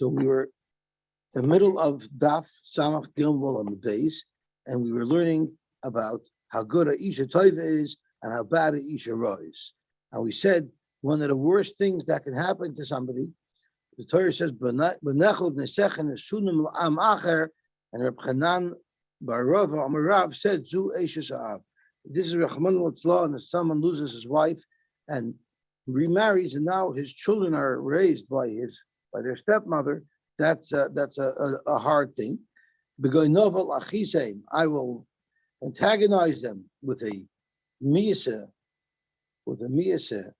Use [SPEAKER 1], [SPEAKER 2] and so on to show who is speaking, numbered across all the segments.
[SPEAKER 1] So we were in the middle of Daf Samach Gilmul on the base, and we were learning about how good a Isha Toiva is and how bad a Isha Ra is. And we said one of the worst things that can happen to somebody, the Torah says, "B'nechol b'nesechen esunim l'am acher," and Reb Chanan Bar Rava Amarav said, "Zu eishes ha'av." This is Rachman Litzlah, and if someone loses his wife and remarries, and now his children are raised by their stepmother. That's a hard thing. I will antagonize them with a miyasa, with a nation.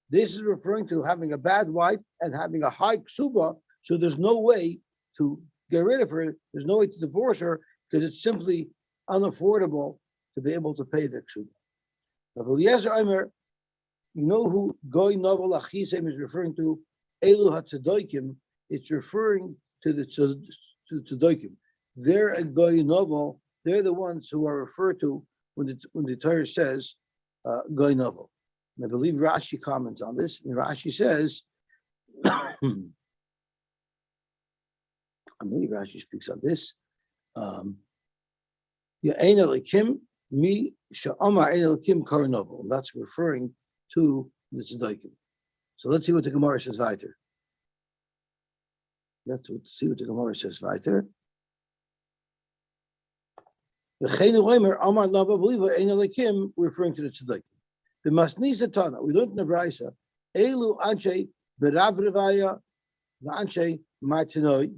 [SPEAKER 1] This is referring to having a bad wife and having a high ksuba, so there's no way to get rid of her. There's no way to divorce her because it's simply unaffordable to be able to pay the ksuba. You know who Goy Novel Achisem is referring to? Elu HaTzedokim. It's referring to the Tzedokim. They're a Goy Novel. They're the ones who are referred to when the Torah says Goy Novel. And I believe Rashi comments on this. And Rashi says, I believe Rashi speaks on this. That's referring to the Tzedaikim. So let's see what the Gemara says weiter. Let's see what the Gemara says weiter. Referring to the Tzedaikim. The Masnisa Tana, we learned in the Braisa, Elu Anshe Berav Revaya, the Anshe Martinoi.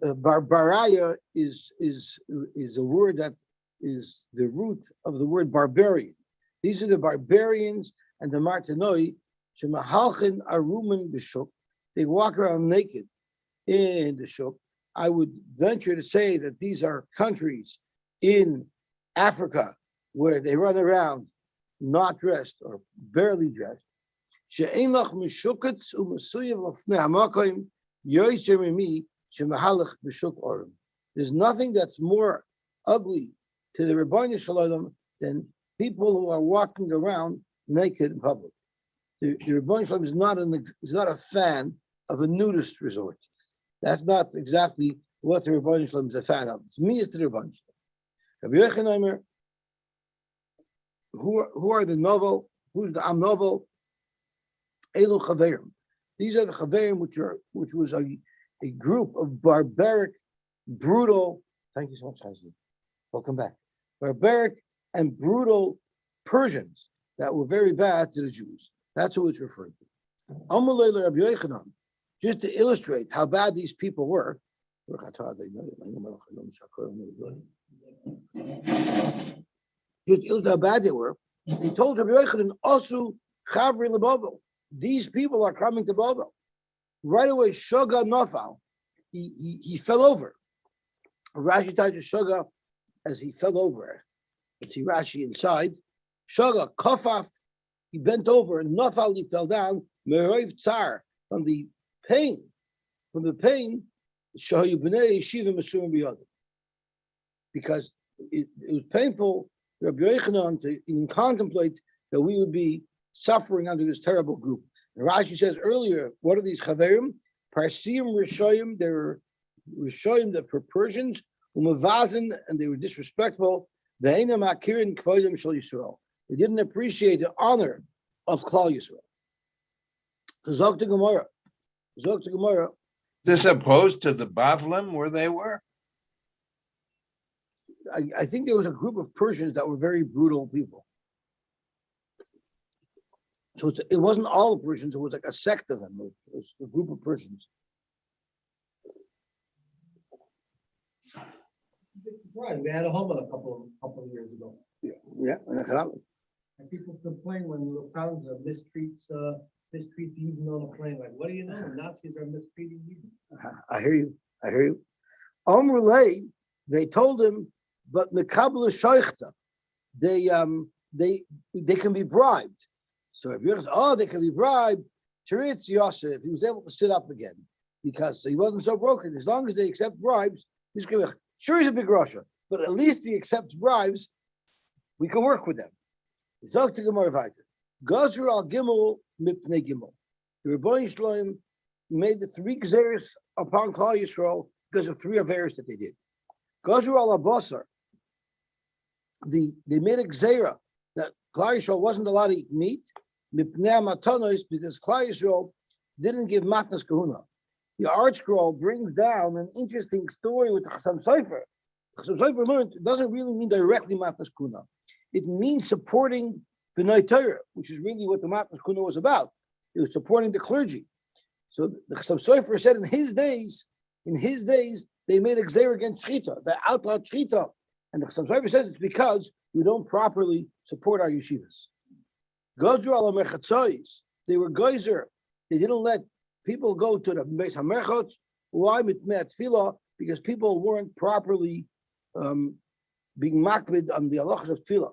[SPEAKER 1] Barbaraya is a word that is the root of the word barbarian. These are the barbarians and the Martinoi, Shemahalchin Aruman Bishuk. They walk around naked in the Shuk. I would venture to say that these are countries in Africa where they run around not dressed or barely dressed. There's nothing that's more ugly to the Rebbeinu Shalom than people who are walking around naked in public. The Rebbeinu Shalom is not a fan of a nudist resort. That's not exactly what the Rebbeinu Shalom is a fan of. It's me as the Rebbeinu Shalom. Who are the novel? Who's the Am novel? Elu Chaverim. These are the Chaverim, which was a group of barbaric, brutal. Thank you so much, Hazli. Welcome back. Barbaric and brutal Persians that were very bad to the Jews. That's who it's referring to. Amalei Rabbi Yochanan, just to illustrate how bad these people were. Just how bad they were. He told Rabbi Yochanan, "Osu Chavri Lebobel." These people are coming to Babel. Right away, Shoga Nafal. He fell over. Rashi tells you Shoga as he fell over. Let's see Rashi inside. Shoga Kofaf. He bent over and Nafal he fell down. Meroiv Tsar from the pain. Shahayu Bnei Yeshiva Masurim B'Yodim. Because it was painful. Rabbi Yochanan to even contemplate that we would be suffering under this terrible group. And Rashi says earlier, what are these chaverim? Parsim Rishoyim, they were Rishoyim that were Persians, Umavazin, and they were disrespectful. Ve'ena Makirin Kvodim Shal Yisrael. They didn't appreciate the honor of Klal Yisrael. Zok to Gemara.
[SPEAKER 2] This opposed to the Bavlim where they were?
[SPEAKER 1] I think there was a group of Persians that were very brutal people. So it wasn't all the Persians, it was like a sect of them. It was a group of Persians.
[SPEAKER 3] Right. We had a Homa a couple of years ago.
[SPEAKER 1] Yeah.
[SPEAKER 3] And people complain when Lufthansa mistreats even on a plane. Like, what do you know? Nazis are mistreating you.
[SPEAKER 1] I hear you. Omrulay, they told him, but Mekabla Shoichta, they can be bribed. So if you're they can be bribed, Teretz Yosy, if he was able to sit up again, because he wasn't so broken. As long as they accept bribes, sure he's a big Russia. but at least he accepts bribes. We can work with them. Zog to Gemara weiter. Gazru al Gimel mipnei Gimel. The Rebbeinu Shloim made the 3 gzeres upon Klal Yisrael because of 3 averos that they did. Gazru al Abasar. They made a gzera that Klal Yisrael wasn't allowed to eat meat mipnei matanos because Klal Yisrael didn't give matnas kahuna. The Art Scroll brings down an interesting story with the Chassam Sofer. Chassam Sofer learned it doesn't really mean directly matnas kahuna. It means supporting B'nai Torah, which is really what the matnas kahuna was about. It was supporting the clergy. So the Chassam Sofer said in his days, they made a gzeira against shchita. They outlawed shchita. And the Chassam Sofer says it's because we don't properly support our yeshivas. Gadru ala merchatzois. They were geyser. They didn't let people go to the Beis HaMerchot. Why? Tefilos, because people weren't properly being makbid on the halachas of Tefilah.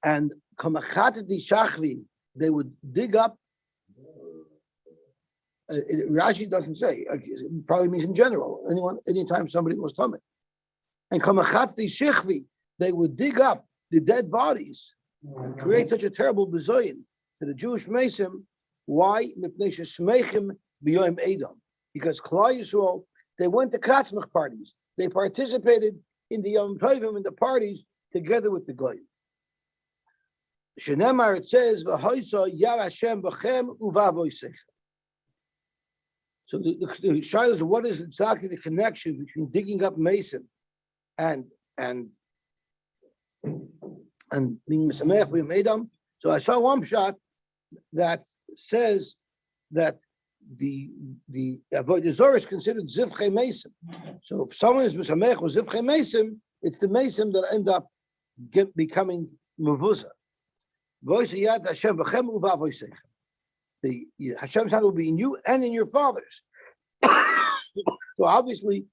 [SPEAKER 1] And kamachatati shachvi, they would dig up. Rashi doesn't say. It probably means in general. Anytime somebody was tummy. And kamachatati shechvi, they would dig up the dead bodies and create such a terrible bezoyin to the Jewish Mesim. Why? Because Klal Yisrael, they went to Kratzmach parties. They participated in the Yom Tovim in the parties together with the Goyim. Shenemar, it says, "V'hoisa yar Hashem b'chem uvavoisechem." So the shaila is, what is exactly the connection between digging up Mesim and being Mesamech b'Yom Edom? So I saw one shot that says that the Avodah Zarah is considered Zivchei Mesim. So if someone is Mesamech with Zivchei Mesim, it's the Mesim that end up becoming Mevuzah. The Hashem's hand will be in you and in your fathers. So obviously,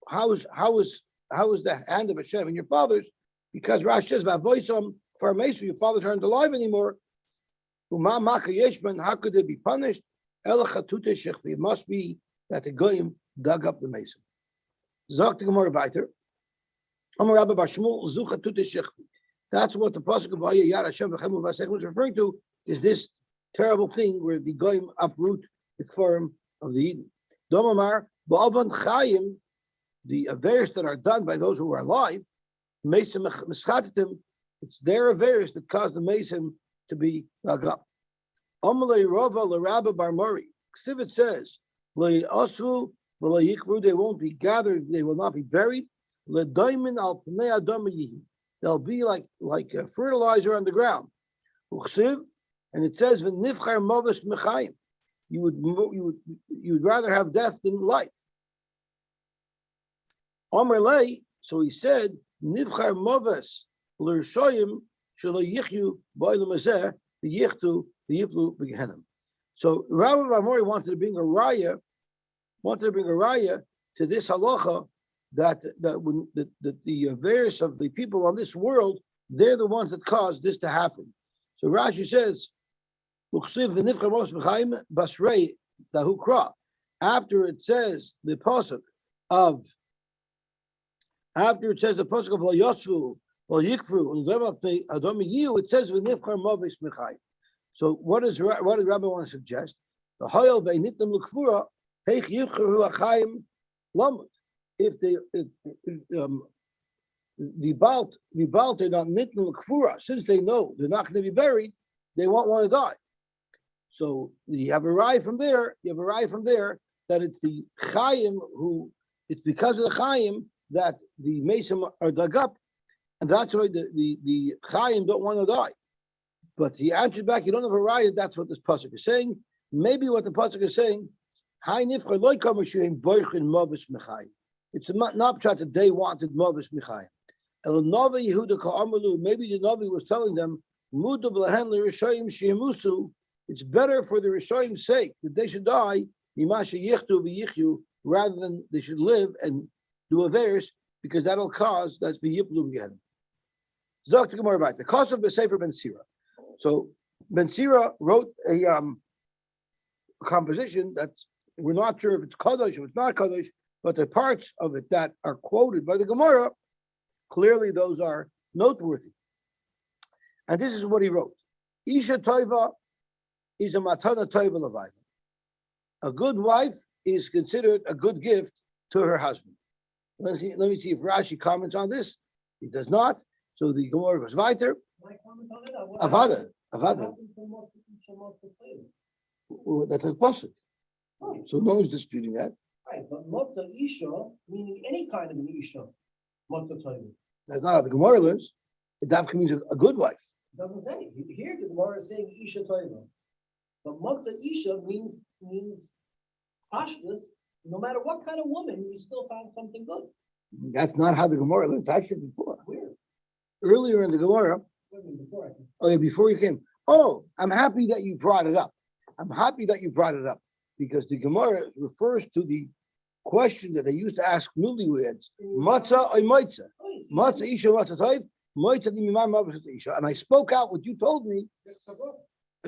[SPEAKER 1] how is the hand of Hashem in your fathers? Because Rashi says, "Va'avoisam for Mesim, your fathers aren't alive anymore." How could they be punished? It must be that the Goyim dug up the Mesim. Zok the Gemara weiter. That's what the pasuk of Yad Hashem v'chem uvasechem was referring to. Is this terrible thing where the Goyim uproot the kfarim of the Eden? Domamar ba'avan chayim, the averos that are done by those who are alive, Mesim mischatetim. It's their averos that caused the Mesim to be dug up. Amalei Rava l'Rabba Bar Mori. Ksivit says, "Le'asru v'le'yikru." They won't be gathered. They will not be buried. Le'daimin al pnei adam yihim. They'll be like a fertilizer on the ground. Uksiv, and it says, "V'nifchar mavis mechayim." You would rather have death than life. Amar lei. So he said, "Nifchar mavis l'rishoyim shelo yichyu ba'olam hazeh v'yichtu." So Rabbi Amori wanted to bring a raya to this halacha that the various of the people on this world, they're the ones that caused this to happen. So Rashi says, after it says the pasuk of Yosy, it says So what does Rabbi want to suggest? The Hayal Beinitim L'Kfura Heich Yichru Achayim Lamut. If the Balt are not Nitim L'Kfura, since they know they're not going to be buried, they won't want to die. So you have a rye from there. That it's the Chayim it's because of the Chayim that the Mesim are dug up, and that's why the Chayim don't want to die. But he answered back, you don't have a raya, that's what this pasuk is saying. Maybe what the pasuk is saying, it's not that they wanted Mavis Michayim. Maybe the Navi was telling them, it's better for the Rishoyim's sake that they should die, rather than they should live and do a verse, because that'll cause, that's v'yiplu again. Zok to Gemara back. The cost of the Sefer Ben Sira. So Ben Sira wrote a composition that we're not sure if it's Kadosh, if it's not Kadosh, but the parts of it that are quoted by the Gemara, clearly those are noteworthy. And this is what he wrote. Isha Toiva is a matana Toiva Levayla. A good wife is considered a good gift to her husband. Let me see if Rashi comments on this. He does not. So the Gemara goes weiter. Avada. That's a pasuk. So no one's disputing that.
[SPEAKER 3] Right, but Motza Isha, meaning any kind of an Isha, Motza Toiva.
[SPEAKER 1] That's not how the Gemara learns. It dafka means a good wife.
[SPEAKER 3] It doesn't say. Here the Gemara is saying Isha Toiva. But Motza Isha means pashtus. No matter what kind of woman, you still found something good.
[SPEAKER 1] That's not how the Gemara learned. I said before.
[SPEAKER 3] Where?
[SPEAKER 1] Earlier in the Gemara. Before you came. Oh, I'm happy that you brought it up. Because the Gemara refers to the question that they used to ask newlyweds: Matzah or Moitza? Matzah Isha, Matzah Toiv, Moitza Dimimar Matzah Isha. And I spoke out what you told me.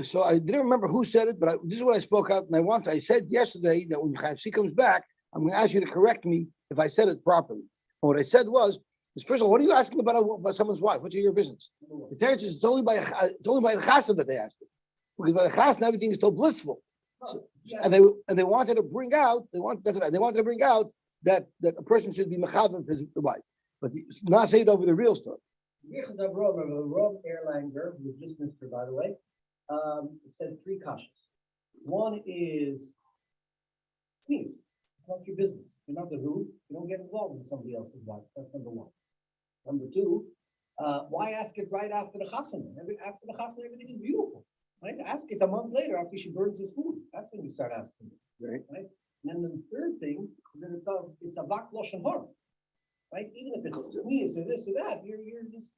[SPEAKER 1] So I didn't remember who said it, but this is what I spoke out, and I said yesterday that when she comes back, I'm going to ask you to correct me if I said it properly. And what I said was first of all, what are you asking about someone's wife? What's your business? The answer is it's only by the chasna that they ask it, because by the chasna everything is still blissful. So, and they wanted to bring out that a person should be mechav his wife, but not say it over the real story.
[SPEAKER 3] Rob Erlanger, who's just Mr. by the way, said three kashas. One is sneeze. It's not your business. You're not the who. You don't get involved in somebody else's wife. That's number one. Number two, why ask it right after the chasana? After the chasana, everything is beautiful. Right? Ask it a month later after she burns his food. That's when you start asking it. Right? And then the third thing is that it's a vak loshen hara. Right? Even if it's sneeze or this or that, you're just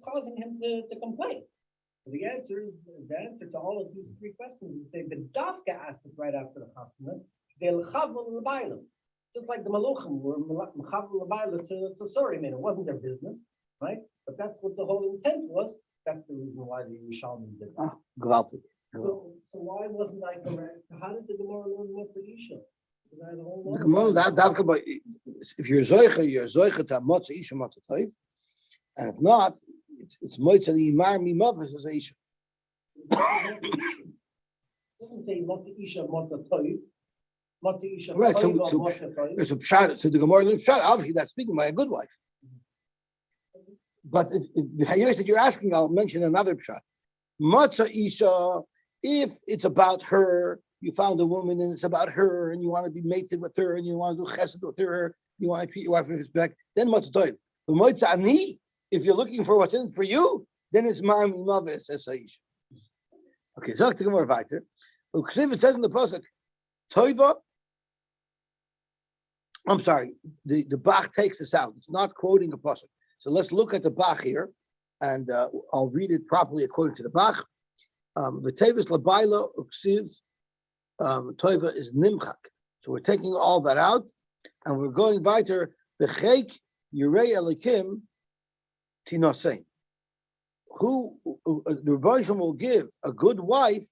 [SPEAKER 3] causing him to complain. So the answer to all of these three questions is they bedavka asked it right after the chasana. They'll chavel l'baylam. Just like the Maluchim were chavel l'baylam to Sorim, it wasn't their business, right? But that's what the whole intent was. That's the reason why the Yerushalmi did that.
[SPEAKER 1] Gewaltig.
[SPEAKER 3] So why wasn't I correct? So how did the Gemara learn what the Isha?
[SPEAKER 1] The Gemara that if you're zoicha to matzah isha matzah toiv, and if not, it's moitza imar mimavas as isha.
[SPEAKER 3] It doesn't say matzah isha matzah toiv. Matzah isha
[SPEAKER 1] Right. So the Gemara learns pshat. Obviously, that's speaking by a good wife. But if the hayos that you're asking, I'll mention another pshat. Matzah isha, if it's about her, you found a woman and it's about her, and you want to be mated with her, and you want to do chesed with her, you want to treat your wife with respect, then matzah toiv. But matzah ani, if you're looking for what's in it for you, then it's mar mimaves es isha. Okay, so to Gemara weiter. Uksiv, it says in the pasuk, toiva. I'm sorry, the Bach takes this out. It's not quoting a pasuk. So let's look at the Bach here, and I'll read it properly according to the Bach. V'tevis labayla uksiv toiva is nimchak. So we're taking all that out, and we're going weiter. V'cheik yirei elikim tinosein. Who the Rebbe will give a good wife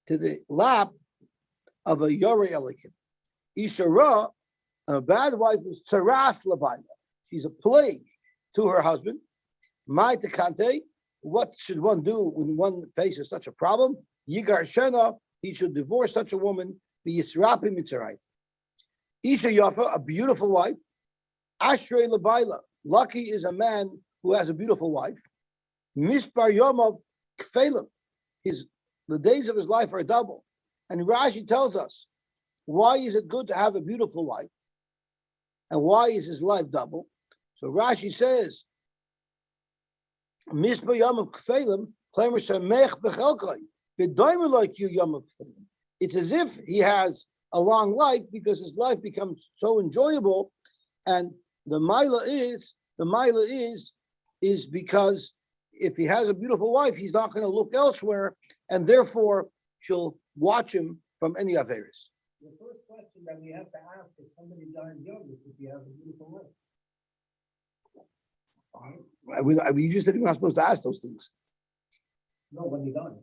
[SPEAKER 1] to the lap of a yorei elikim. Isha ra, a bad wife is tsaras labayla. She's a plague to her husband. My tekante, what should one do when one faces such a problem? Yigar shena, he should divorce such a woman. Be yisrapi mitzarayit. Isha yafa, a beautiful wife. Ashrei labayla, lucky is a man who has a beautiful wife. Mispar yomov kfelim, the days of his life are double. And Rashi tells us, why is it good to have a beautiful wife? And why is his life double? So Rashi says, Mispar yomov kfelim, claimer samech bechelkai, v'doimer like you yomov kfelim. It's as if he has a long life because his life becomes so enjoyable, and the mila is because if he has a beautiful wife, he's not going to look elsewhere, and therefore she'll watch him from any averis.
[SPEAKER 3] The first question that we have to ask if somebody dies young is if he has a beautiful wife.
[SPEAKER 1] We just said we're not supposed to ask those things.
[SPEAKER 3] No, when he died.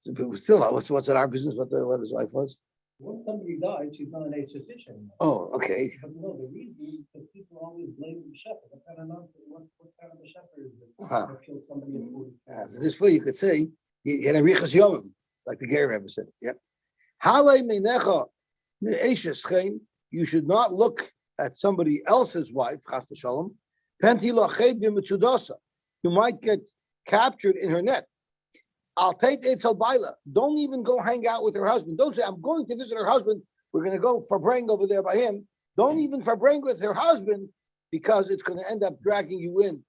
[SPEAKER 1] So, but still, what's in our business? What his wife was?
[SPEAKER 3] Once somebody died, she's not an HSH anymore.
[SPEAKER 1] Oh, okay.
[SPEAKER 3] But no, the reason is because people always blame the shepherd. What kind of nonsense? What kind of a shepherd is this?
[SPEAKER 1] Uh-huh.
[SPEAKER 3] That killed somebody at 40.
[SPEAKER 1] This way you could say, he had a riches yomim, like the Ger Rebbe said. Yep. Hale meinecha me'eshes chen. You should not look at somebody else's wife, chas v'shalom. Penti lached b'mitzudasa. You might get captured in her net. I'll take Eitzel Baila. Don't even go hang out with her husband. Don't say, I'm going to visit her husband. We're going to go farbrang over there by him. Don't even farbrang with her husband because it's going to end up dragging you in.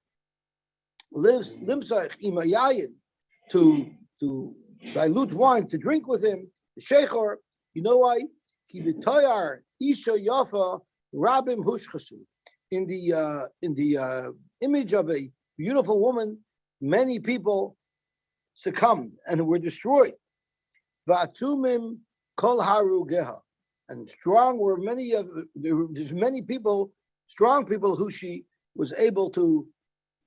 [SPEAKER 1] Limsach imayayin to dilute wine, to drink with him. The sheikhor, you know why? Ki b'toyar isha yafa rabim hushchasu. In the image of a beautiful woman, many people succumbed and were destroyed. Va'atumim kol harugeha, and strong were there's many people, strong people who she was able to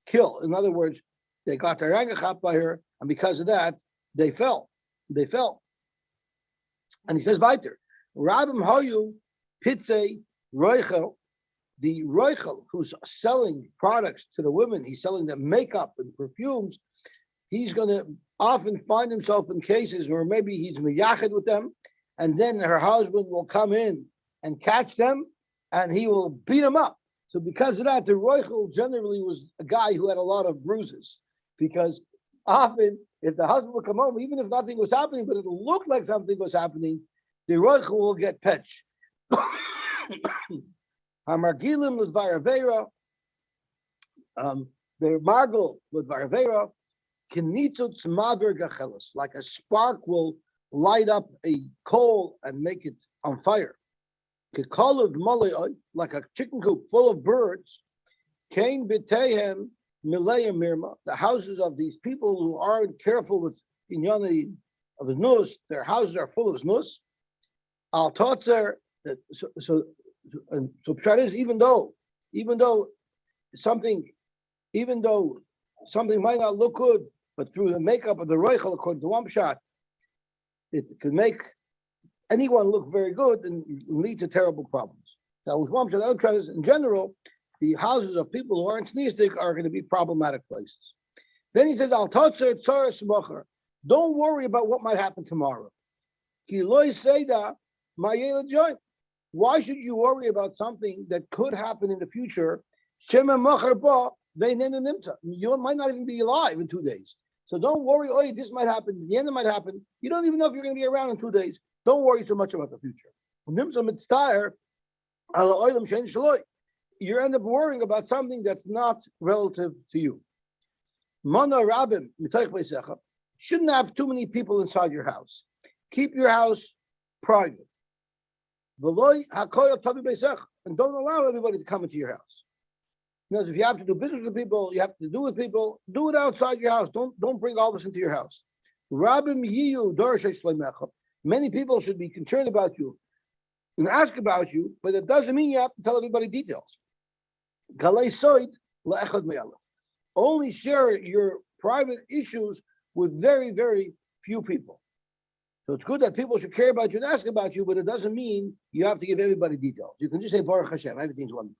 [SPEAKER 1] kill. In other words, they got their angachap by her, and because of that, they fell. They fell. And he says, weiter, Rabim Hayu Pitze Roichel, the Roichel who's selling products to the women, he's selling them makeup and perfumes. He's going to often find himself in cases where maybe he's miyached with them, and then her husband will come in and catch them, and he will beat them up. So because of that, the roichel generally was a guy who had a lot of bruises, because often if the husband would come home, even if nothing was happening, but it looked like something was happening, the roichel will get petch. Hamargilim with varavera, the margul with varavera. Like a spark will light up a coal and make it on fire. Like a chicken coop full of birds. The houses of these people who aren't careful with inyani of the nus, their houses are full of znus. Al totzer. So pshat is even though something might not look good, but through the makeup of the roichel, according to one pshat, it could make anyone look very good and lead to terrible problems. Now, with one pshat, other pshat is, in general, the houses of people who aren't sneezdik are going to be problematic places. Then he says, "Al totzer tzoras mocher." Don't worry about what might happen tomorrow. Ki loy seida ma'yelad joy. Why should you worry about something that could happen in the future? Shema mocher ba. You might not even be alive in 2 days. So don't worry, oh, this might happen, the end might happen. You don't even know if you're going to be around in 2 days. Don't worry so much about the future. You end up worrying about something that's not relative to you. Shouldn't have too many people inside your house. Keep your house private. And don't allow everybody to come into your house. Because if you have to do business with people, you have to do with people, do it outside your house. Don't bring all this into your house. Many people should be concerned about you and ask about you, but it doesn't mean you have to tell everybody details. Only share your private issues with very, very few people. So it's good that people should care about you and ask about you, but it doesn't mean you have to give everybody details. You can just say, Baruch Hashem, everything's wonderful.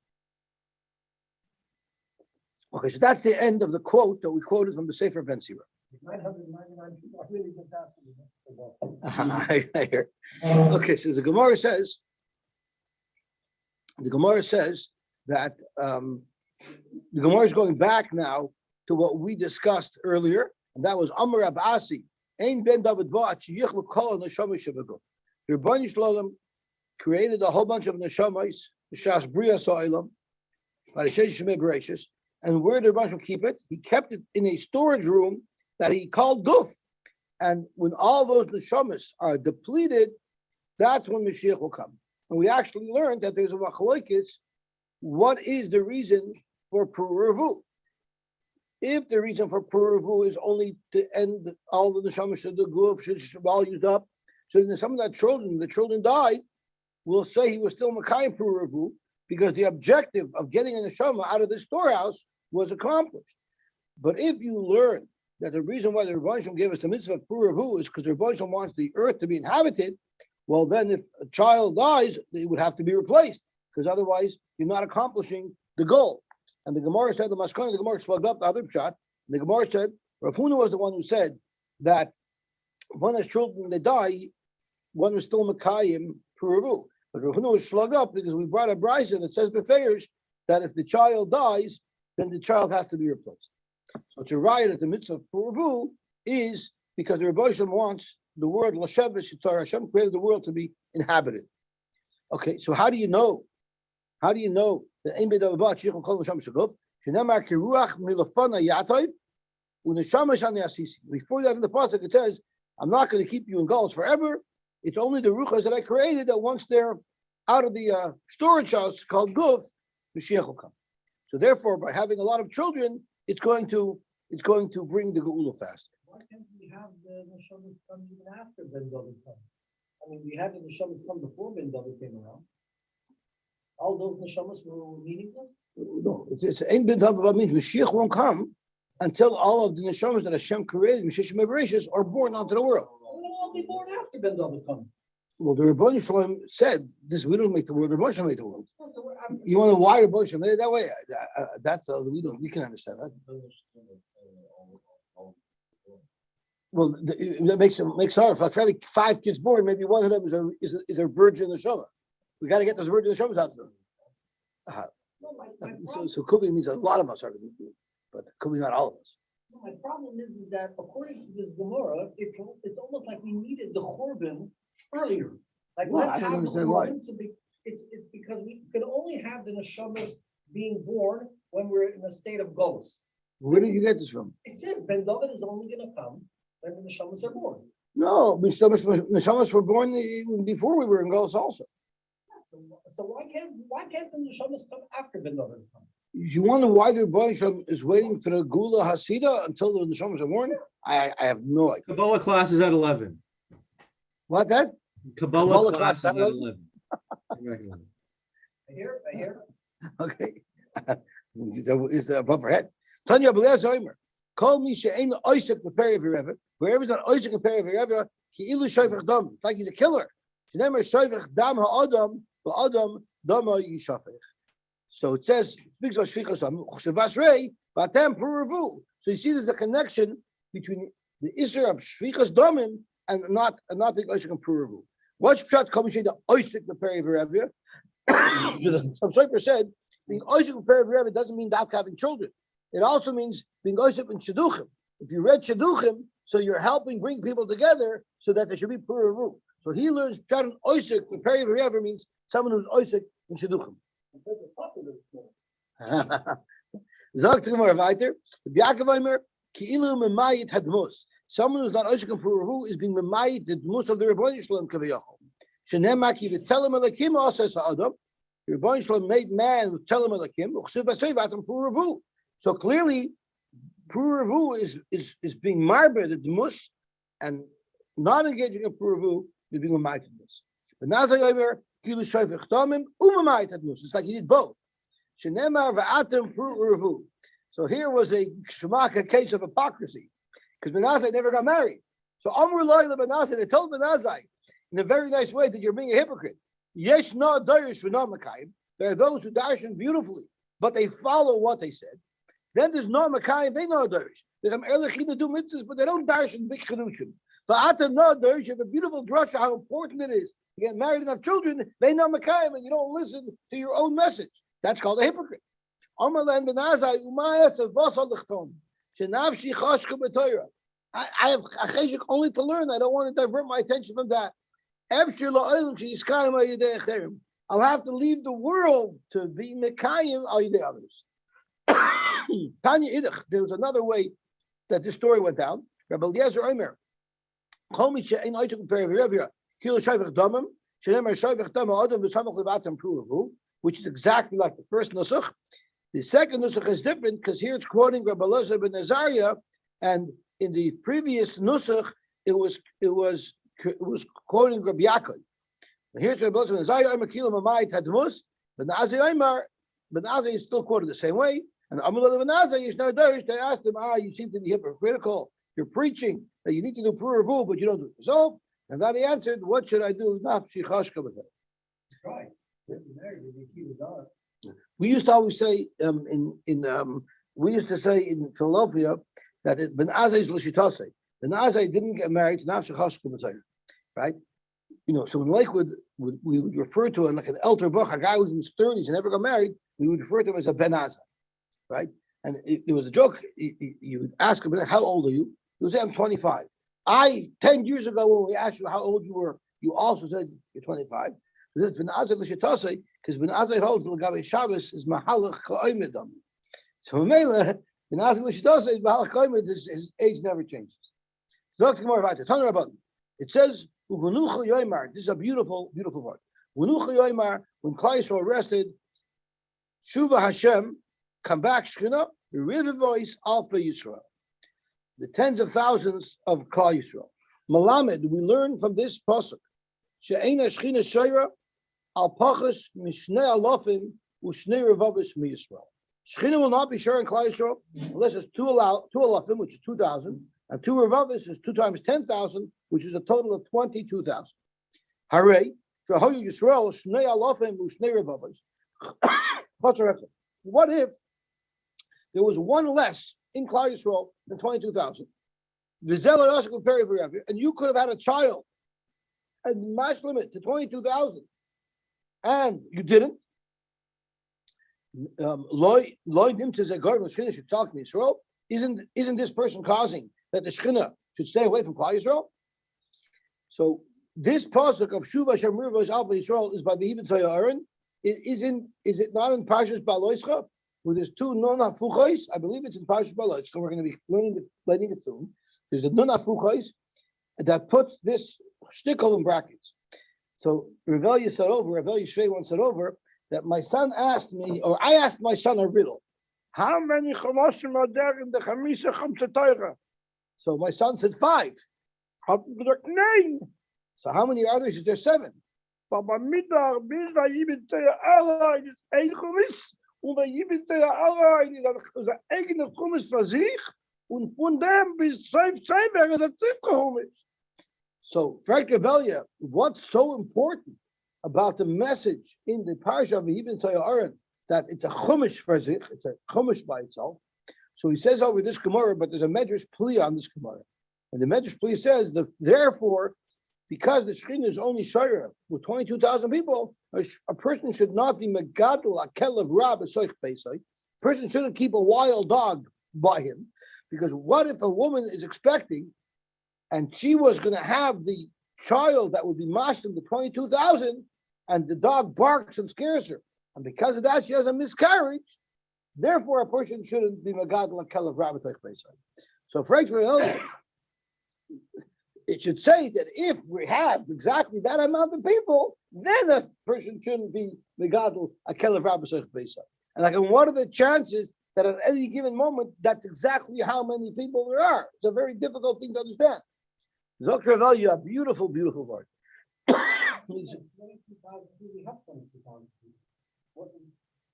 [SPEAKER 1] Okay, so that's the end of the quote that we quoted from the Sefer Ben Sira.
[SPEAKER 3] 999 people are really fantastic.
[SPEAKER 1] I hear. Okay, so the Gemara says that the Gemara is going back now to what we discussed earlier, and that was Amar Abasi. Ein ben David Ba'at sheyichlu kol neshama shebegun. The Rebbeinu Shalom created a whole bunch of neshamas, Shas Bria Sa'ilam, by the Sheish Shemei Bereshis. And where did Rebbeinu keep it? He kept it in a storage room that he called Guf. And when all those neshamas are depleted, that's when Mashiach will come. And we actually learned that there's a machlokes. What is the reason for Puravu? If the reason for Puravu is only to end all the neshamas of the Guf, should all used up, so then some of the children died, we'll say he was still Makayim Puravu, because the objective of getting a neshama out of the storehouse was accomplished. But if you learn that the reason why the Rebbeinu gave us the mitzvah of Puravu is because the Rebbeinu wants the earth to be inhabited, Well, then if a child dies, it would have to be replaced because otherwise you're not accomplishing the goal. And the Gemara said, the Gemara slugged up the other shot. The Gemara said, Rav Huna was the one who said that one has children, they die, one was still Makayim Puravu. But Rav Huna was slugged up because we brought a brisa that says befeiros that if the child dies, then the child has to be replaced. So to riot at the mitzvah of Puravu is because the Rebbe Hashem wants the world, Lashevish, Hashem created the world to be inhabited. Okay, so how do you know? How do you know that Ein B'Dav B'At Sheikhon Kol Neshama Shagov? Shenemar Kiruach Milafana Yatov Uneshama Shani Asisi. Before that in the pasuk it says, I'm not going to keep you in galus forever. It's only the ruchas that I created that once they're out of the storage house called Guf, Mashiach will come. So therefore, by having a lot of children, it's going to bring the Geula faster.
[SPEAKER 3] Why can't we have the neshamas come even after Ben David comes? I mean, we had the neshamas come before Ben David came around. All those neshamas were meaningless?
[SPEAKER 1] No, it's Ein B'Dav means Mashiach won't come until all of the neshamas that Hashem created, Mashiach Mevarishis, are born onto the world.
[SPEAKER 3] They'll all be born after Ben David comes.
[SPEAKER 1] Well, the Rebbe Shalom said this: we don't make the world. Rebbe Shalom made the world.
[SPEAKER 3] So
[SPEAKER 1] You want to why Rebbe Shalom made it that way? That's we can understand that. Well, that makes hard. Like for every 5 kids born, maybe one of them is a virgin neshama. We got to get those virgin neshamas out to them. So could be means a lot of us are, but could be not all of us.
[SPEAKER 3] my problem is that according to this Gemara, it's almost like we needed the Churban earlier. Like
[SPEAKER 1] Well,
[SPEAKER 3] let's
[SPEAKER 1] I don't
[SPEAKER 3] have the
[SPEAKER 1] understand why.
[SPEAKER 3] Churban, so it's because we can only have the neshamas being born when we're in a state of ghost.
[SPEAKER 1] Where did you get this from?
[SPEAKER 3] It says Ben David is only going to come when the neshamas are born.
[SPEAKER 1] No, neshamas were born even before we were in Gauls also.
[SPEAKER 3] So why can't the neshamas come after Ben David comes?
[SPEAKER 1] You wonder why the Rebbe Shalom is waiting for the Gula Hasida until the neshamas are born? I have no idea.
[SPEAKER 4] Kabbalah class is at 11.
[SPEAKER 1] What that?
[SPEAKER 4] Kabbalah class is at
[SPEAKER 1] 11?
[SPEAKER 4] 11.
[SPEAKER 3] I hear.
[SPEAKER 1] Okay. It's above her head. Tanya B'leaz Omer. Call me she'ein oisek b'peri v'reva. Wherever he's not oisek b'peri v'reva, ki ilu shoyvech dam. It's like he's a killer. Shenemer shoyvech dam ha'adam v'adam dama yishafech. So it says, speaks about shvichas dam, chshavas rei, v'atem puravu. So you see there's a connection between the issue of shvichas damim and not the oisek and puravu. What's pshat coming to the oisek b'peri v'reva? Some Sofer said, being oisek b'peri v'reva doesn't mean that having children. It also means being oisek in shidduchim. If you read shidduchim, so you're helping bring people together so that there should be puravu. So he learns pshat and oisek b'peri v'reva means someone who's oisek in shidduchim. Sagt Gemara weiter. Yaakov Omer, ki'ilu memayit hadmus. Someone who's not oisek in puravu is being memayit the dmus of the Rebbe Shalom kaviyachol. Shenemar ki v'tzelem elakim asas ha'adam. The Rebbe Shalom made man with tzelem elakim. Uchsev b'sei v'atam puravu. So clearly, puravu is being marbed the dmus and not engaging in puravu is being memayit dmus. But Nazay Omer, ki'ilu shoyvech damim u'memayit dmus. It's like he did both. Shenemar v'atam puravu. So here was a shmaka case of hypocrisy, because Benazai never got married. So Amr Loyla Benazai, they told Benazai in a very nice way that you're being a hypocrite. Yesh na darish v'na makayim. There are those who darshan beautifully, but they follow what they said. Then there's no makayim, they know darish. There's some erlechim that do mitzvahs, but they don't darshan big chedushim. But ata no darish, you have a beautiful drasha how important it is to get married and have children. They know makayim, and you don't listen to your own message. That's called a hypocrite. I have cheshek only to learn. I don't want to divert my attention from that. I'll have to leave the world to be mekayim al yidei others. Tanya Idach, there was another way that this story went down. Rabbi Eliezer Omer, which is exactly like the first nusach. The second nusach is different because here it's quoting Rabbi Elazar ben Azariah, and in the previous nusach it was quoting Rabbi Yaakov. Here it's Rabbi Elazar ben Azariah, Omer Kila Mamayit Hadmus, but Nazir Omer, but Nazir is still quoted the same way. And Amulad ben Nazir is no derish. They asked him, you seem to be hypocritical. You're preaching that you need to do puravu, but you don't do it yourself. And then he answered, what should I do? Nafshi chashka with it.
[SPEAKER 3] Right.
[SPEAKER 1] We used to always say we used to say in Philadelphia that Ben Azai is Lishitase. Ben Azai didn't get married to Nafshi chashka with it, right? You know, so in Lakewood, we would refer to him like an elder buch, a guy who's in his 30s and never got married. We would refer to him as a Ben Azai, right? And it was a joke. You would ask him, how old are you? He would say, I'm 25. 10 years ago, when we asked you how old you were, you also said you're 25. Because Ben Azai holds L'Gabe Shabbos is Mahalach Ka'imidam. So Mela, Ben Azai L'Shetase is Mahalach Ka'imid, his age never changes. So let's more about it. It says, Ugunucha Yoimar. This is a beautiful, beautiful word. Ugunucha Yoimar, when Klal Yisrael rested, Shuva Hashem, come back, Shechina, the river voice, Alpha Yisrael. The tens of thousands of Klal Yisrael. Malamed, we learn from this pasuk. She'ena Shechina Shoira, Al Pachas Mishnei Alofim Ushnei Revavis MiYisrael. Shechina will not be sure in Klal Yisrael unless it's two Alofim, which is 2,000, and two Revavis is 2 times 10,000, which is a total of 22,000. Hare, Shehoyu Yisrael Shnei Alofim Ushnei Revavis. What if there was one less in Klal Yisrael than 22,000? And you could have had a child and match limit to 22,000, and you didn't. Isn't this person causing that the Shechina should stay away from Klal Yisrael? So this pasuk of Shuva Hashem Rivos Alpha Yisrael is by the Ibn Aaron. Is it not in Parshas Baloischa, where there's two non hafuchos? I believe it's in Parshas Baloischa. We're going to be learning it soon. There's the non hafuchos that puts this shtickle in brackets. So Rav Yishvei once said over that my son asked me, or I asked my son a riddle. How many chamoshim are there in the Chamisa Chamsa Torah? So my son said 5. So how many others is there? 7. But by middag bis bei Yibin Teya Allein is 1 Chumis, und bei Yibin Teya Allein is a eigene Chumis für sich, und von dem bis 5 Zeiber is a 10 Chumis. So, Frank Revelia, what's so important about the message in the Parsha of Yibin Teya Aaron that it's a Chumish for sich, it's a Chumish by itself. So he says over this Gemara, but there's a Medrash Pli on this Gemara. And the Medrash Pli says, therefore, because the Shechina is only Shira with 22,000 people, a person should not be Megadol, a Kelev Rab, a Soich Beisai. A person shouldn't keep a wild dog by him, because what if a woman is expecting and she was going to have the child that would be mashed in the 22,000 and the dog barks and scares her? And because of that, she has a miscarriage. Therefore, a person shouldn't be Megadol, a Kelev Rab, a Soich Beisai. So, frankly, it should say that if we have exactly that amount of people, then a person shouldn't be Megadol, a Kelev Rab, a Soich Beisai. And like, what are the chances that at any given moment, that's exactly how many people there are? It's a very difficult thing to understand. Zok Value, a beautiful, beautiful word.
[SPEAKER 3] When do we have 22,000?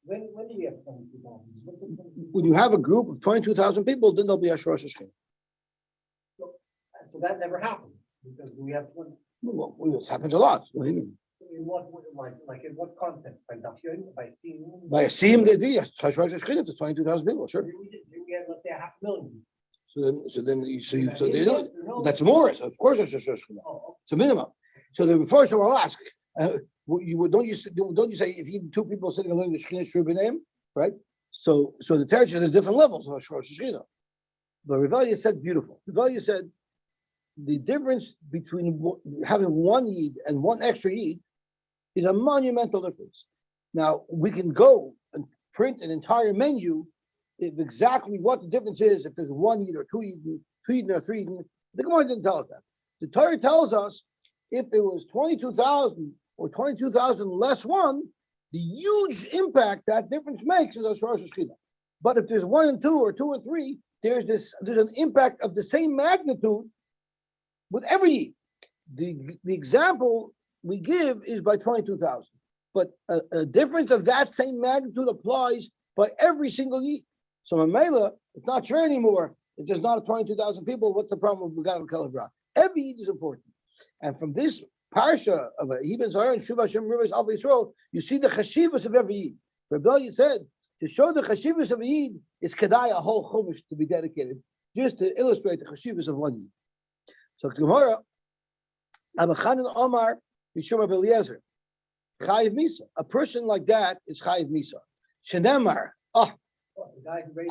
[SPEAKER 3] When do we have 22,000?
[SPEAKER 1] When you have a group of 22,000 people, then there'll be a Rosh Hashanah.
[SPEAKER 3] So that never happened because we have one.
[SPEAKER 1] Well, it happens a lot. What do you mean?
[SPEAKER 3] So in what, like in what context? By Dafyon, by seeing?
[SPEAKER 1] By seeing there'd be a Rosh Hashanah for 22,000 people, sure.
[SPEAKER 3] We had, let's say, 500,000.
[SPEAKER 1] So they don't. That's more. So of course, it's Rosh Hashanah. It's a minimum. So the first one I'll ask. Don't you say if even 2 people sitting along the Shekhinah Shru B'Neim, right? So the territory is different levels of Rosh Hashanah. But Revelia said beautiful. Revelia said the difference between having 1 Yid and 1 extra Yid is a monumental difference. Now we can go and print an entire menu of exactly what the difference is if there's 1 Yid or 2 Yid, 2 Yid or 3 Yid. The Gemara didn't tell us that. The Torah tells us if there was 22,000 or 22,000 less 1, the huge impact that difference makes is a Rosh Hashanah. But if there's 1 and 2 or 2 and 3, there's an impact of the same magnitude with every Yid. The example we give is by 22,000. But a difference of that same magnitude applies by every single Yid. So in Mela, it's not true anymore. If there's not 22,000 people, what's the problem with Megadol Kelev Rab? Every Yid is important. And from this parsha of Ibn Zohar, Shuv Hashem Rivers Al Yisrael, you see the chashivas of every Yid. Rabbi said, to show the chashivas of a Yid, is kedai a whole chumash to be dedicated, just to illustrate the chashivas of one Yid. So Gemara, Abachanan Omar, Mishum Rabbi Eliezer, Chayiv Misa. A person like that is Chayiv Misa. Shenemar, I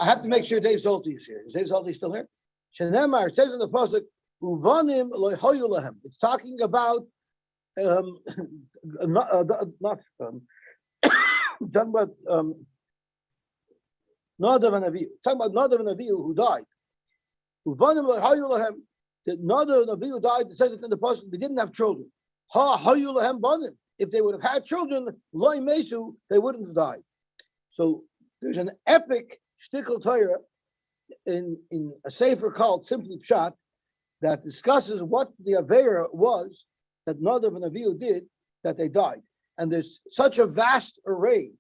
[SPEAKER 1] have to make sure Dave Zolti is here. Is Dave Zolti still here? Shenemar, it says in the pasuk, Uvanim loyhoyu lahem. It's talking about talking about Nadav and Avihu. Talking about Nadav and Avihu who died. Uvanim loyhoyu lahem. That Nadav and Avihu died. It says it in the pasuk. They didn't have children. Ha hayu lahem banim. If they would have had children, loy mesu, they wouldn't have died. So there's an epic shtickle Torah in a sefer called Simply Pshat that discusses what the Aveira was that Nadav and Avihu did that they died. And there's such a vast array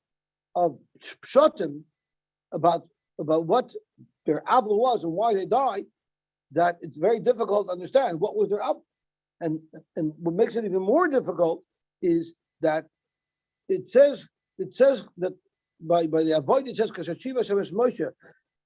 [SPEAKER 1] of pshatim about what their avla was and why they died that it's very difficult to understand what was their avla. And what makes it even more difficult is that it says that by the avoid it says because Moshe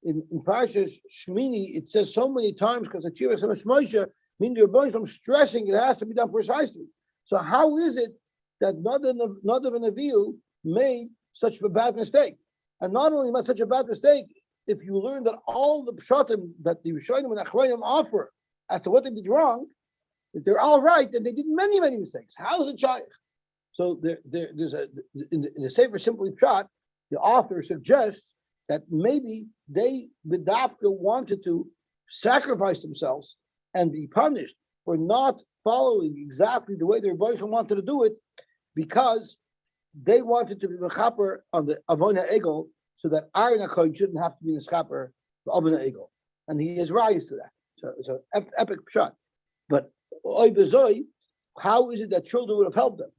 [SPEAKER 1] in Parshas Shmini it says so many times because Moshe meaning the Rebbeinu I'm stressing it has to be done precisely. So how is it that Nadav and Avihu made such a bad mistake? And not only made such a bad mistake, if you learn that all the pshatim that the Rishonim and Achronim offer as to what they did wrong, if they're all right, then they did many mistakes. How is it shaykh? So there's in the Sefer Simply Pshat, the author suggests that maybe the Dafka wanted to sacrifice themselves and be punished for not following exactly the way their Rebbeinu wanted to do it, because they wanted to be mechaper on the Avona Egel, so that Aaron HaKohen shouldn't have to be mechaper the Avona Egel, and he has rise to that. So it's an epic Pshat. But oy bezoi, how is it that children would have helped them?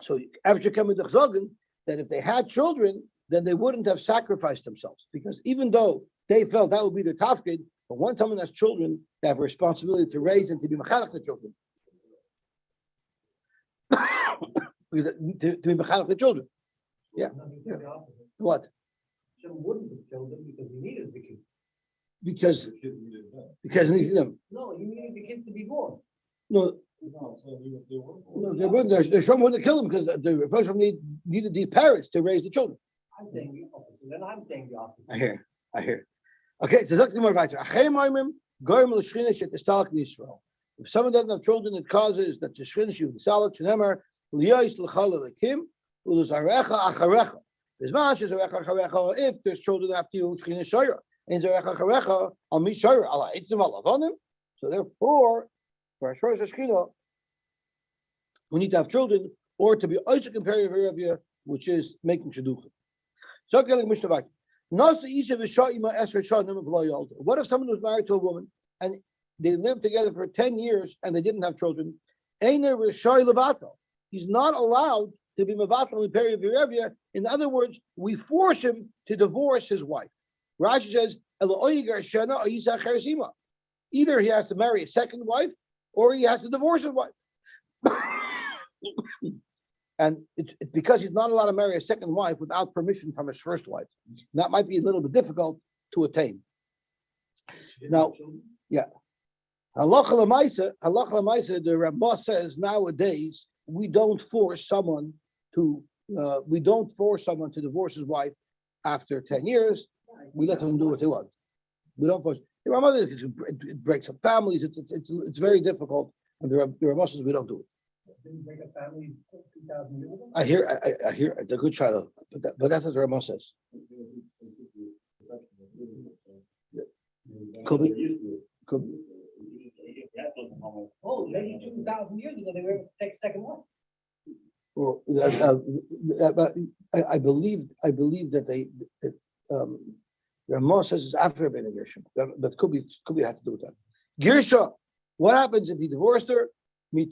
[SPEAKER 1] So after coming to Chzogen, that if they had children, then they wouldn't have sacrificed themselves, because even though they felt that would be their tafkid, but once someone has children, they have a responsibility to raise and to be mechalech the children. Because to be mechalech the children. Yeah. What?
[SPEAKER 3] Hashem wouldn't have killed them because he needed the kids.
[SPEAKER 1] Because he needed them.
[SPEAKER 3] No, he needed the kids to be born.
[SPEAKER 1] No, they wouldn't. The Hashem wouldn't kill them because the Hashem needed the parents to raise the children.
[SPEAKER 3] I'm saying the opposite. Then I'm saying the opposite.
[SPEAKER 1] I hear. Okay, so that's more weiter. If someone doesn't have children, it causes that the shchina should be salad. Shenemar liyos l'chal lekim u'luzarecha acharecha. If there's children after you, shchina shayra. In zarecha acharecha al mi shayra ala itzim alavonim. So therefore, for a shor shchina, we need to have children or to be also comparing Arabia, which is making shidduchim. So getting mishnah. What if someone was married to a woman and they lived together for 10 years and they didn't have children? He's not allowed to be mevatel in period of Arabia. In other words, we force him to divorce his wife. Rashi says, either he has to marry a second wife or he has to divorce his wife. And it's because he's not allowed to marry a second wife without permission from his first wife. That might be a little bit difficult to attain. Now, yeah. Halacha l'maisa, the Rabbah says nowadays we don't force someone to divorce his wife after 10 years. We let them do what they want. We don't force. The Rabbah says it breaks up families. It's very difficult, and the Rabbah says we don't do it.
[SPEAKER 3] Didn't break a family 2,000 years ago?
[SPEAKER 1] I hear it's a good child, but that's what the Ramah says. Could be.
[SPEAKER 3] Oh, maybe 2,000 years ago they were able to take a second one.
[SPEAKER 1] Well, I believe that Ramah says it's after Ben Gershom, but could be had to do with that. Girsha, what happens if he divorced her? She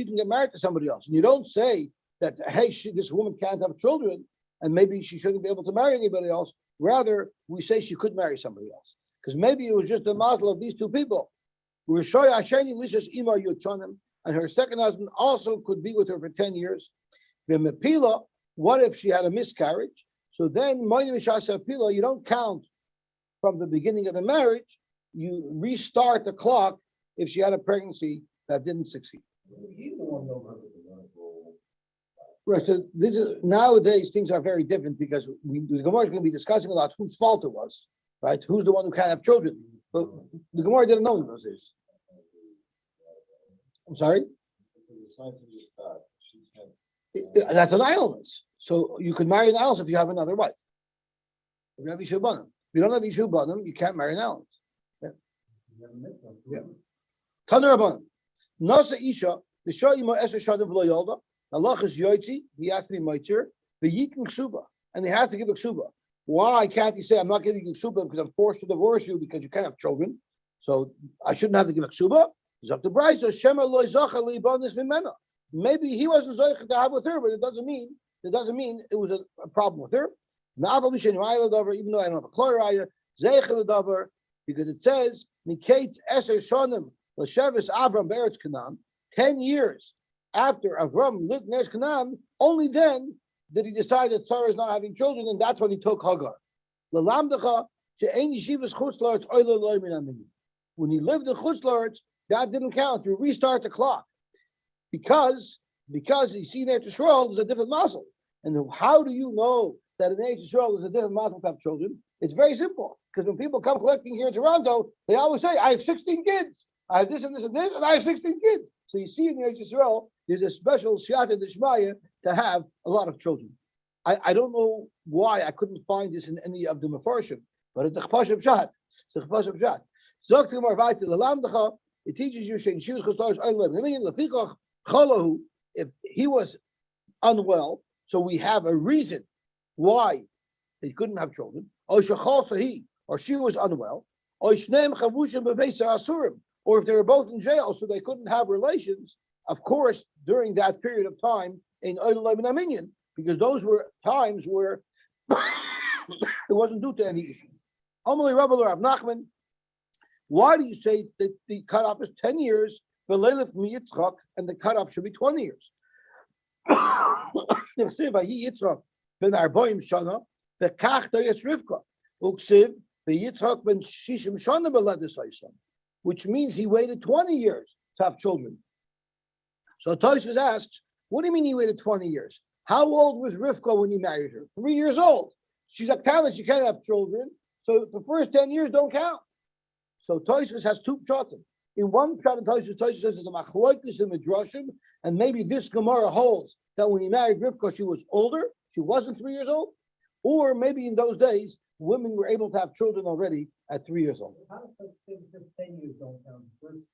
[SPEAKER 1] can get married to somebody else. And you don't say that, hey, this woman can't have children and maybe she shouldn't be able to marry anybody else. Rather, we say she could marry somebody else. Because maybe it was just the mazel of these two people. And her second husband also could be with her for 10 years. What if she had a miscarriage? So then, you don't count from the beginning of the marriage. You restart the clock if she had a pregnancy that didn't succeed. Right. So this is nowadays things are very different because the Gemara is going to be discussing a lot whose fault it was, right? Who's the one who can't have children? But the Gemara didn't know in those days. I'm sorry. That's an illness. So you could marry an illness if you have another wife. If you have Ishu Banim. If you don't have Ishu Banim, you can't marry an illness. Yeah. Taner Rabbanim. Nasa Isha, the Shoyima Esher Shadim V'lo Yolda, Allah is Yosy, he has to be Maitir, V'yitin Ksuba, and he has to give a Ksuba. Why can't he say, I'm not giving you Ksuba because I'm forced to divorce you because you can't have children, so I shouldn't have to give a Ksuba? Maybe he wasn't Zoich to have with her, but it doesn't mean it was a problem with her. Even though I don't have a Kloraya, because it says, Miketz Eser Shonim, L'Shevis Avram Beretz Canaan, 10 years after Avram lived in Eretz Canaan, only then did he decide that Sarah is not having children, and that's when he took Hagar. When he lived in Chutz La'aretz, that didn't count. You restart the clock. Because you see in Eretz Yisrael, there's a different muscle. And how do you know that in Eretz Yisrael there's a different muscle to have children? It's very simple. Because when people come collecting here in Toronto, they always say, I have 16 kids. I have this and this and this, and I have 16 kids. So you see in Eretz Yisrael, there's a special siyata d'shmaya to have a lot of children. I don't know why I couldn't find this in any of the Mefarshim, but it's a chpashav shat. It's a chpashav shat. Zok to Gemara vayter l'lamdacha. It teaches you shein shivus choslar olam. Lefichach chalahu. If he was unwell, so we have a reason why he couldn't have children. Or shachal sahi, or she was unwell. Or shneim chavushim beveisa asurim. Or if they were both in jail, so they couldn't have relations. Of course, during that period of time in Olam and Aminyan, because those were times where it wasn't due to any issue. Amalei Rabbi Rav Nachman, why do you say that the cutoff is 10 years, and the cutoff should be 20 years? Which means he waited 20 years to have children. So Tosfos asks, what do you mean he waited 20 years? How old was Rivka when he married her? 3 years old. She's a talent, she can't have children. So the first 10 years don't count. So Tosfos has two pshatim. In one pshat, Tosfos says there's a machloekes in Midrashim, and maybe this Gemara holds that when he married Rivka, she was older, she wasn't 3 years old, or maybe in those days, women were able to have children already at 3 years old.
[SPEAKER 3] How does that say the first 10 years don't count? First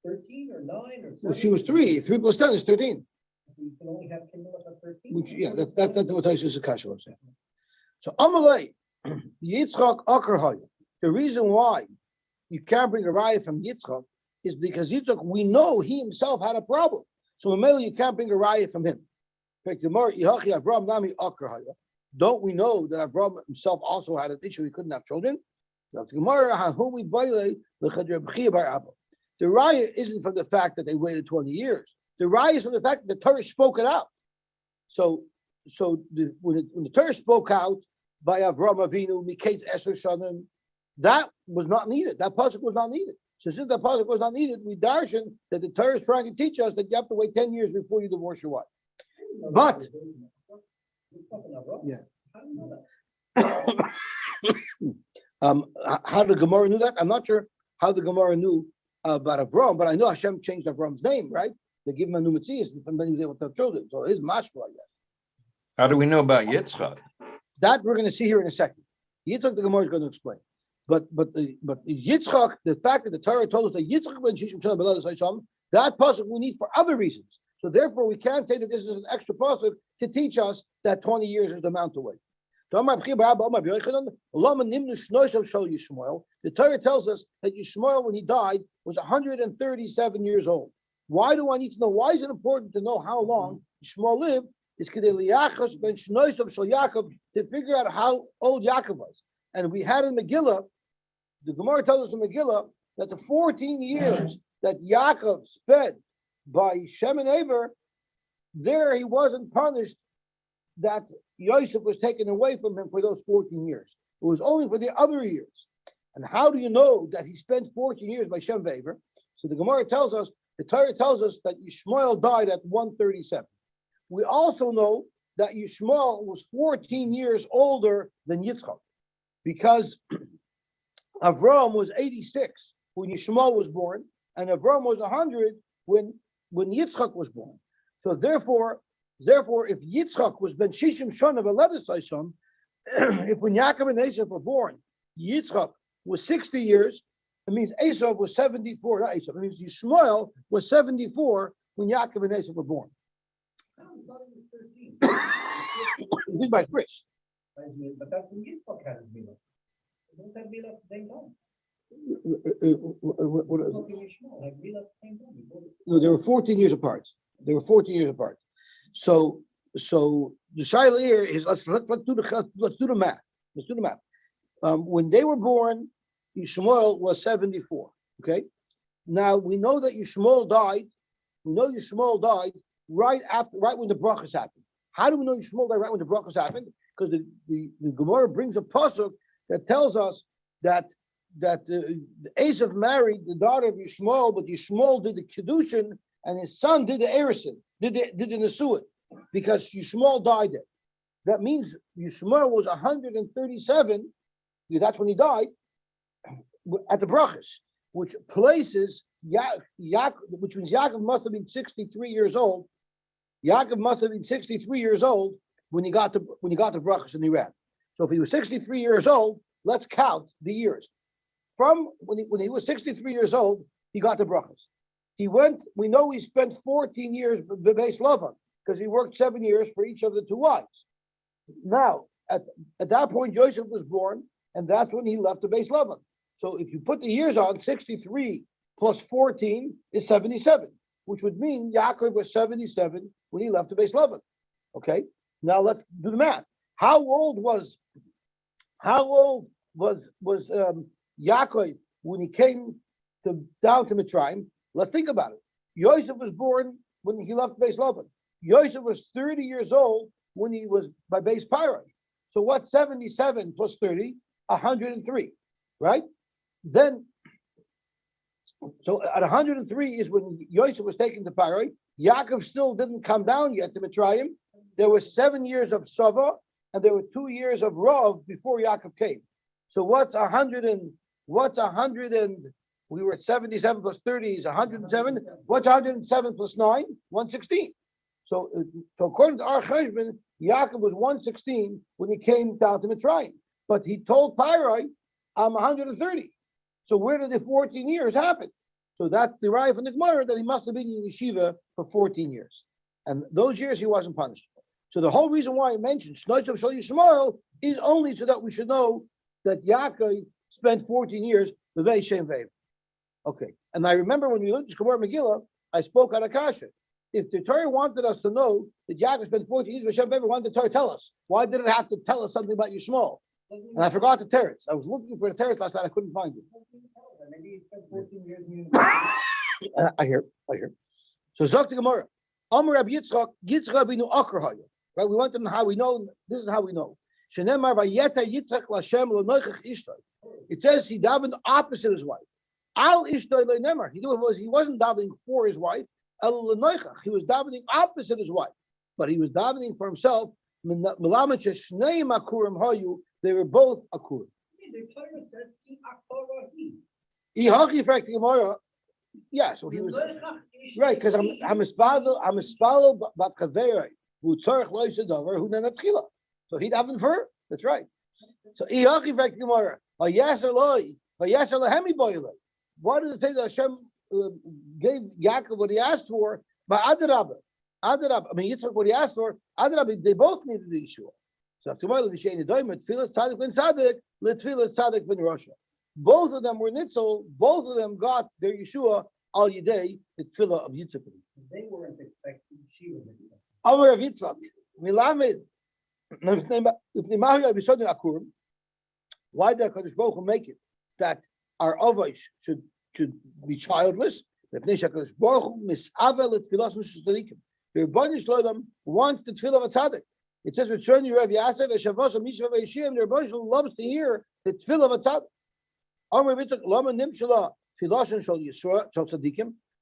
[SPEAKER 3] 13 or 9 or 7?
[SPEAKER 1] Well, she was 3. 3 plus 10 is 13.
[SPEAKER 3] You can only have kindle at 13?
[SPEAKER 1] Which, yeah, that's what Tosfos Kasha was saying. So, Amalei, Yitzchak Akarhay. The reason why you can't bring a raya from Yitzchak is because Yitzchak, we know he himself had a problem. So, Mamela, you can't bring a raya from him. Don't we know that Abraham himself also had an issue? He couldn't have children. The raya isn't from the fact that they waited 20 years. The raya is from the fact that the Torah spoke it out. So when the Torah spoke out by Avraham Avinu, Miketz Eser Shanim, that was not needed. That pasuk was not needed. So since that pasuk was not needed, we darshan that the Torah is trying to teach us that you have to wait 10 years before you divorce your wife. But yeah. How the Gemara knew that? I'm not sure how the Gemara knew about Avram, but I know Hashem changed Avram's name, right? They give him a new Metzias, and then he was able to have children. So his mashma, I guess.
[SPEAKER 2] How do we know about Yitzchak?
[SPEAKER 1] That we're going to see here in a second. Yitzchak, the Gemara is going to explain. But the Yitzchak, the fact that the Torah told us that Yitzchak ben Shishim Shalom Belad, that pasuk we need for other reasons. So therefore, we can't say that this is an extra pasuk to teach us that 20 years is the amount to wait. The Torah tells us that Yishmael, when he died, was 137 years old. Why do I need to know? Why is it important to know how long Yishmael lived? It's to figure out how old Yaakov was. And we had in Megillah, the Gemara tells us in Megillah that the 14 years that Yaakov spent by Shem and Eber, there he wasn't punished that Yosef was taken away from him for those 14 years. It was only for the other years. And how do you know that he spent 14 years by Shem and Eber? So the Gemara tells us, the Torah tells us that Yishmael died at 137. We also know that Yishmael was 14 years older than Yitzchak, because Avram was 86 when Yishmael was born, and Avram was 100 when Yitzchak was born. So therefore, if Yitzchak was ben Shishim Shana V'Ledesai, if when Yaakov and Esav were born, Yitzchak was 60 years, it means Esav was 74. Not Esav, it means Yishmael was 74 when Yaakov and Esav were born. He's by Chris.
[SPEAKER 3] But that's when Yitzchak had his Milah. Don't have Milah at the same time.
[SPEAKER 1] No, they were 14 years apart. So the shaila here is let's do the math. Let's do the math. When they were born, Yishmael was 74. Okay. Now we know that Yishmael died. We know Yishmael died right when the brachas happened. How do we know Yishmael died right when the brachas happened? Because the Gemara brings a pasuk that tells us that Esav married the daughter of Yishmael, but Yishmael did the Kedushin and his son did the Erison, did the Nesuin, because Yishmael died there. That means Yishmael was 137, that's when he died, at the brachas, which places which means Yaakov must have been 63 years old. Yaakov must have been 63 years old when he got the brachas and he ran. So if he was 63 years old, let's count the years. From when he was 63 years old, he got the brachas. We know he spent 14 years b'beis Lavan, because he worked 7 years for each of the two wives. Now, at that point, Yosef was born, and that's when he left the Beis Lavan. So if you put the years on, 63 plus 14 is 77, which would mean Yaakov was 77 when he left the Beis Lavan. Okay, now let's do the math. How old was Yaakov when he came down to Mitzrayim? Let's think about it. Yosef was born when he left Beis Lavan. Yosef was 30 years old when he was by Beis Parai. So what's 77 plus 30? 103, right? Then, so at 103 is when Yosef was taken to Parai. Yaakov still didn't come down yet to Mitzrayim. There were 7 years of Sava, and there were 2 years of Rav before Yaakov came. So what's 100 and we were at 77 plus 30 is 107. What's 107 plus 9? 116. So according to our cheshbon, Yaakov was 116 when he came down to Mitzrayim. But he told Parai, I'm 130. So where did the 14 years happen? So that's derived from the Gemara that he must have been in yeshiva for 14 years. And those years he wasn't punished. So the whole reason why I mentioned Shnoisav Shal Yishmael is only so that we should know that Yaakov spent 14 years with Shem Vev. Okay. And I remember when we looked at Gemara Megillah, I spoke at Akasha. If the Torah wanted us to know that Yaakov spent 14 years with Shem Vev, why did the Torah tell us? Why did it have to tell us something about Yishmael? And I forgot the teretz. I was looking for the teretz last night. I couldn't find it.
[SPEAKER 3] Maybe he spent 14 years in
[SPEAKER 1] I hear. So Zok the Gemara. Amar Rabbi Yitzchak binu Akar Haya. Right? We want to know how we know. This is how we know. Shenemar vayeta Yitzchak l'Hashem l'noichach ishtay. It says he davened opposite his wife. Al ishtay le'nemar. He wasn't davening for his wife. El l'noichach. He was davening opposite his wife, but he was davening for himself. Melamed sheshnei akurim hayu. They were both akurim.
[SPEAKER 3] The Torah says he akara he.
[SPEAKER 1] Ihachi fact Gemara. Yeah, so he was right because I'm mispalo bat chaverei who tzarich lo yisadavar who nenat tchila. So he davened for her. That's right. So ihachi fact Gemara. Vayaser loy vayaser lahemi boyle. Why does it say that Hashem gave Yaakov what he asked for? By Adarabah. I mean, Yitzchak what he asked for. Adarabah. They both needed the Yeshua. So tomorrow the Shein Doimet Tefilos Tzadik ben Tzadik Tefilos Tzadik ben Rosha. Both of them were nitzel. Both of them got their Yeshua al Yidei the Tefillah of Yitzchak.
[SPEAKER 3] They weren't expecting she was.
[SPEAKER 1] Amar of Yitzchak Milamed. Why did Hakadosh Baruch Hu make it that our Avos should should be childless. The Rebbeinu Shalom wants the tefillah of a tzaddik. It says, "Return your Rav Yasef, Yevamos, Mishav, Yeshim." The Rebbeinu Shalom loves to hear the tefillah of a tzaddik.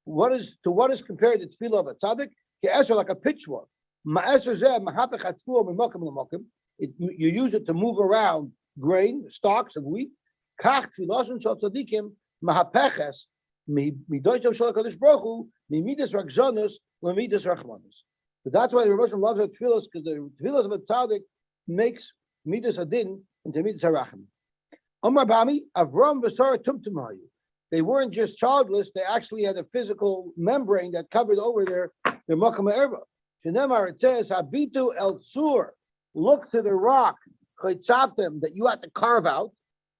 [SPEAKER 1] What is compared to tefillah of a tzaddik? Like a pitchfork. You use it to move around grain, stalks of wheat. So that's why the Rebbeinu loves the tefillos, because the tefillos of a tzaddik makes midas adin into midas harachim. Omar Bami, Avram v'Sarah tumtum hayu. They weren't just childless; they actually had a physical membrane that covered over their makam ha'erva. Shenemar, it says, "Habitu el tzur." Look to the rock, chaytzavtem, that you had to carve out.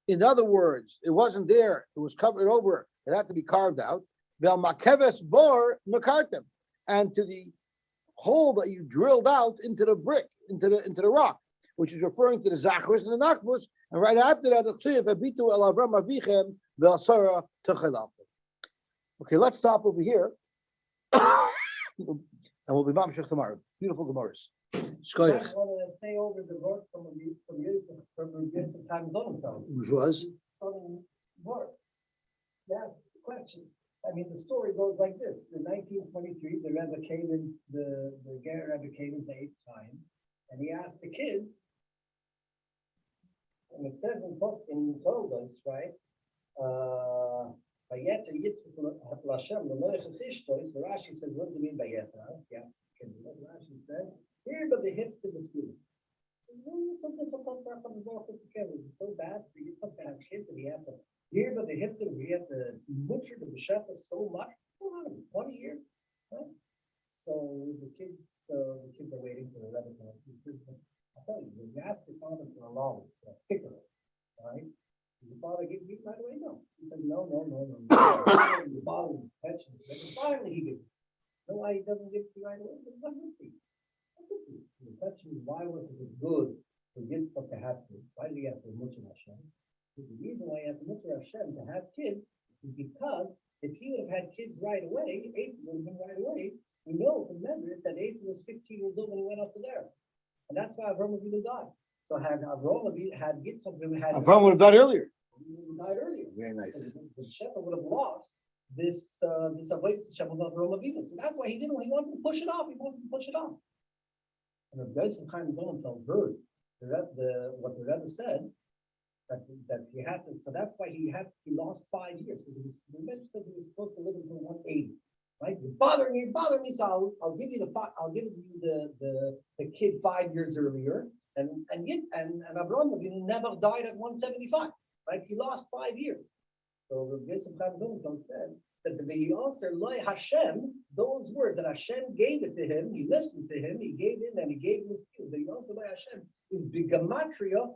[SPEAKER 1] In other words, it wasn't there; it was covered over. It had to be carved out. Vel makeves bor nakartem, and to the hole that you drilled out into the brick, into the rock, which is referring to the zachris and the nachbus. And right after that, habitu el Avram avichem vel Sarah techelaftem. Okay, let's stop over here, and we'll be mamshech tomorrow. Beautiful Gemaras.
[SPEAKER 3] I want to say over the word from Yosy time Zonenfeld.
[SPEAKER 1] Which was?
[SPEAKER 3] It's stunning word. That's the question. I mean, the story goes like this. In 1923, the Rebbe came in, the Ger Rebbe came in the 8th time, and he asked the kids, and it says in Toldos, right? Vayeta Yitzchak Lashem, the Melech Chishtos, the Rashi says, what do you mean by Yeta? Yes, Rashi says, here but the hips in the school. It's so difficult for us to walk together. It's so bad for you to have kids and you have to here but the hips and we have to butcher the b'shefa so much. 20 years, right? So the kids are waiting for the Rebbe to I tell you, you ask your father for a loan, a cigarette, right? Did your father give you right away? No. He said, no. The father was pensions. Finally he gives. You know why he doesn't give it to you right away? Because what would be? The question is, why was it good for Yitzchak to have kids? Why do you have to mutter Hashem? The reason why you have to mutter Hashem to have kids is because if he would have had kids right away, Asa would have been right away. We know from memory that Asa was 15 years old when he went up to there. And that's why Avram Avinu died. So had Avram had Yitzchak had
[SPEAKER 1] Avram would have died earlier.
[SPEAKER 3] He would have died earlier.
[SPEAKER 1] Very nice.
[SPEAKER 3] So the Shepherd would have lost this avoidance of Avram Avinu. So that's why he didn't. He wanted to push it off. And the Rebbe sometimes Zonenfeld heard what the Rebbe said that he had to. So that's why he lost 5 years because the Rebbe said he was supposed to live until 180. Right? You bother me. So I'll give you the kid 5 years earlier, and Abraham Avinu never died at 175. Right? He lost 5 years. So the Rebbe sometimes Zonenfeld said that the Yosy Loi Hashem, those words that Hashem gave it to him, he listened to him, he gave in and he gave him his the Yosy Loi Hashem is Bigamatria